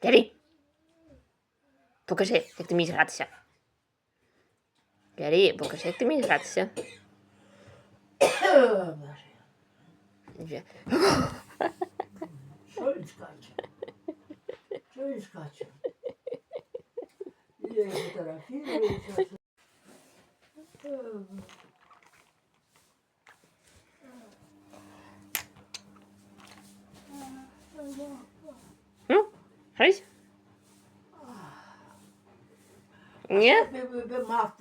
Гері! Покажи, як ти вмієш гратися. Гері, покажи, як ти вмієш гратися. Вже. Що він скаче? Що він скаче? Я фотографіруюся. Ну, грайся. Ні? Би мав